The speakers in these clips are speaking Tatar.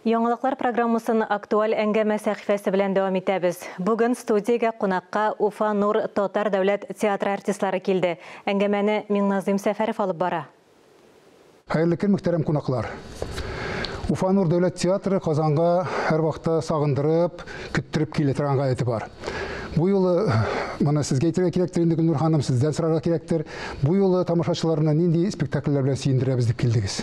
Яңалыклар программасын актуаль әңгәмә сәхифәсе белән дәвам итәбез. Бүген студиягә кунакка Уфа Нур Татар дәүләт театры артистлары килде. Әңгәмәне Миңназым Сәфәров алып бара. Хәерле көн, мөхтәрәм кунаклар. Уфа Нур дәүләт театры Казанга һәр вакытта сагындырып, көттүреп килә торган гаете бар. Бу юлы моны сезгә әйтергә кирәктер инде, Гөлнур ханым, сездән сорарга кирәктер. Бу юлы тамашачыларына нинди спектакльләр белән сөендерәбез дип килдегез?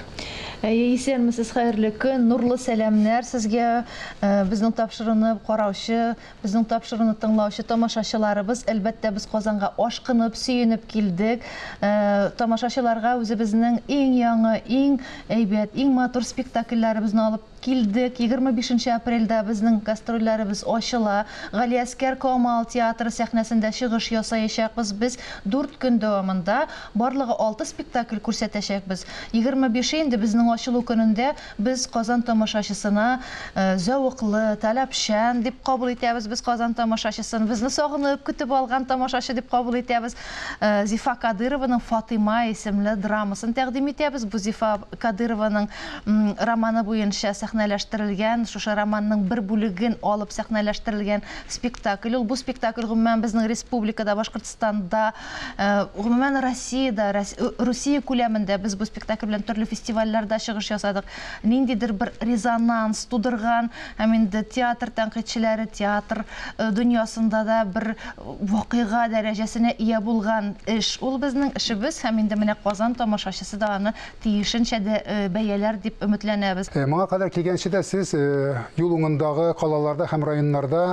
Исәнмесез, хәерле көн, нурлы сәламнәр сезгә, безнең тапшырыны караучы, безнең тапшырыны тыңлаучы тамашачыларыбыз, әлбәттә без Казанга ашкынып, сөенеп килдек. Тамашачыларга үзебезнең иң яңа, иң әйбәт, иң матур спектакльләребезне алып килдек. 25 апрельдә безнең гастрольләребез ачыла. Галиәскәр Камал театры сәхнәсендә чыгыш ясаячакбыз. Без 4 көн дәвамында барлыгы 6 спектакль күрсәтәчәкбез. 25 инде безнең ачылу көнендә без Казан тамашачысына зәвыклы, таләпчән дип кабул итәбез. Без Казан тамашачысын безне сагынып көтеп алган тамашачы дип кабул итәбез. Зифа Кадырованың Фатыйма исемле драмасын тәкъдим итәбез. Бу Зифа Кадырованың романы буенча сәхнәләштерелгән, шушы романның бер бүлеген алып сәхнәләштерелгән спектакль. Бу спектакль гомумән безнең республикада, Башкортстанда, гомумән Россиядә, Русия күләмендә без бу спектакль белән төрле фестивальләрдә чыгыш ясадык. Ниндидер бер резонанс тудырган, һәм инде театр тәнкыйтьчеләре, театр дөньясында да бер вакыйга дәрәҗәсенә ия булган эш. Ул безнең эшебез, һәм инде менә Казан тамашачысы да аны тиешенчә бәяләр дип өметләнәбез. Моңа кадәр килгәнче дә сез юл уңындагы калаларда һәм районнарда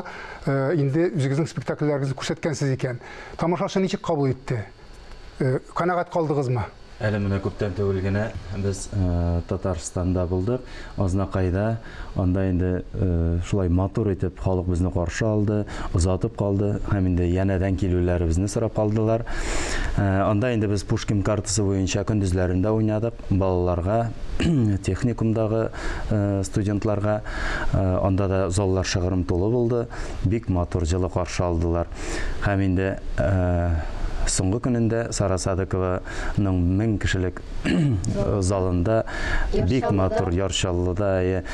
инде үзегезнең спектакльләрегезне күрсәткәнсез икән. Тамашачы ничек кабул итте? Канәгать калдыгызмы? Әле менә күптән түгел генә без Татарстанда булдык, Азнакайда. Анда инде шулай матур итеп халык безне каршы алды, озатып калды, һәм инде янәдән килүләребезне сорап калдылар. Анда инде без Пушкин картасы буенча көндезләрендә уйнадык, балаларга, техникумдагы студентларга. Анда да заллар шыгрым тулы булды, бик матур җылы каршы алдылар. Һәм инде соңгы көнендә Сара Садыкованың 1000 кешелек залында бик матур Ярчаллыда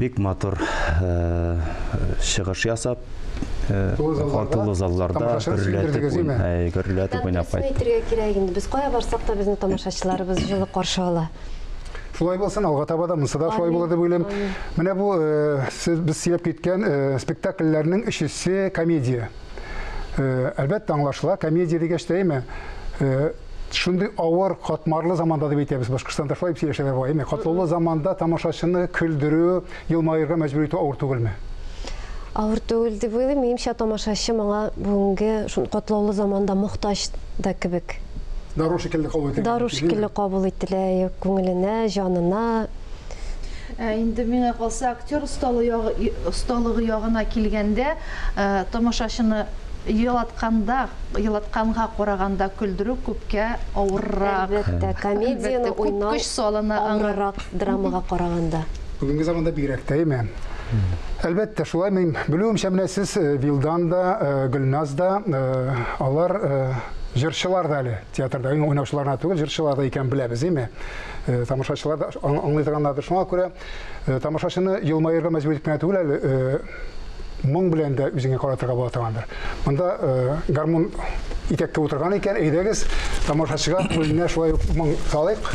бик матур чыгыш ясап, тулы залларда гөрләтеп уйнап кайттык. Без кая барсак та безнең тамашачыларыбыз җылы каршы ала. Шулай булсын, алга таба да монсыда шулай булыр дип уйлыйм. Менә бу без сөйләп киткән спектакльләрнең өчесе комедия. Әлбәттә аңлашыла, комедия дигәч тә әйме, шундый авыр, катмарлы заманда дип әйтәбез, Башкортстанда шулай сөйләшәләр бар, әйме, катлаулы заманда тамашачыны көлдерү, елмаерга мәҗбүр итү авыр түгелме? Авыр түгел дип уйлыйм, минемчә тамашачы моңа бүгенге шундый катлаулы заманда мохтаҗ да кебек. Дару шикелле кабул ителә. Дару шикелле кабул ителә, күңеленә, җанына. Инде миңа калса, актер осталыгы ягына килгәндә, тамашачыны елатканга караганда көлдерү күпкә авыррак. Әлбәттә, комедияны уйнау авыррак драмага караганда. Бүгенге заманда бигрәк тә, әйме. Әлбәттә, шулай мин белүемчә менә сез Вилдан да, Гөлназ да, алар җырчылар да әле театрда, уйнаучыларна түгел, җырчылар да икән беләбез, әйме. Тамашачылар да аңлый торганнардыр. Шуңа күрә тамашачыны елмаерга мәҗбүр итмәгән түгел әле. Моң белән дә үзеңә каратырга була торгандыр. Монда гармун итәккә утырган икән, әйдәгез, тамашачыга күңеленә шулай моң салыйк.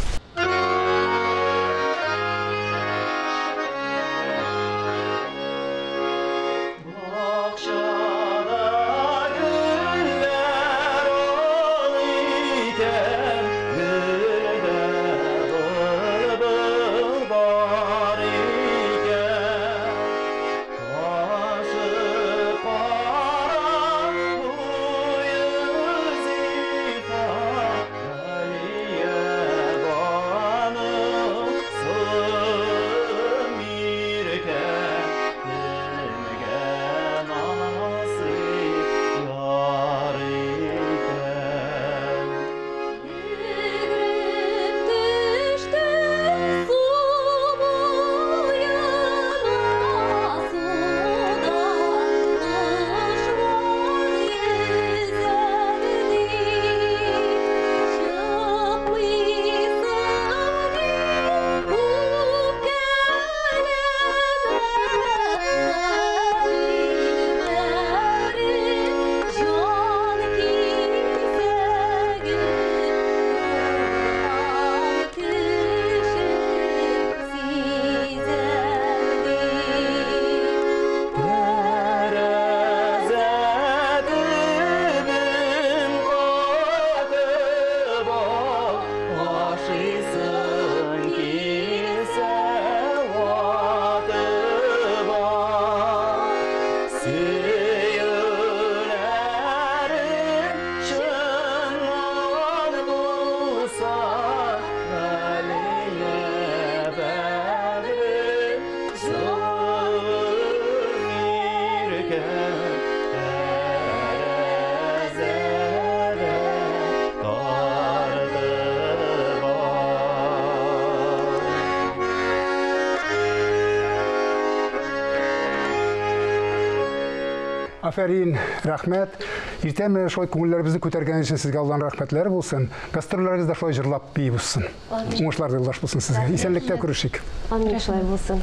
Афәрин, рәхмәт. Иртән менә шулай күңелләребезне күтәргән өчен сезгә Алланың рәхмәтләре булсын. Гастрольләрегез дә шулай җырлап бии булсын. Уңышлар юлдаш булсын сезгә. Исәнлектә күрешик. Амин, шулай булсын.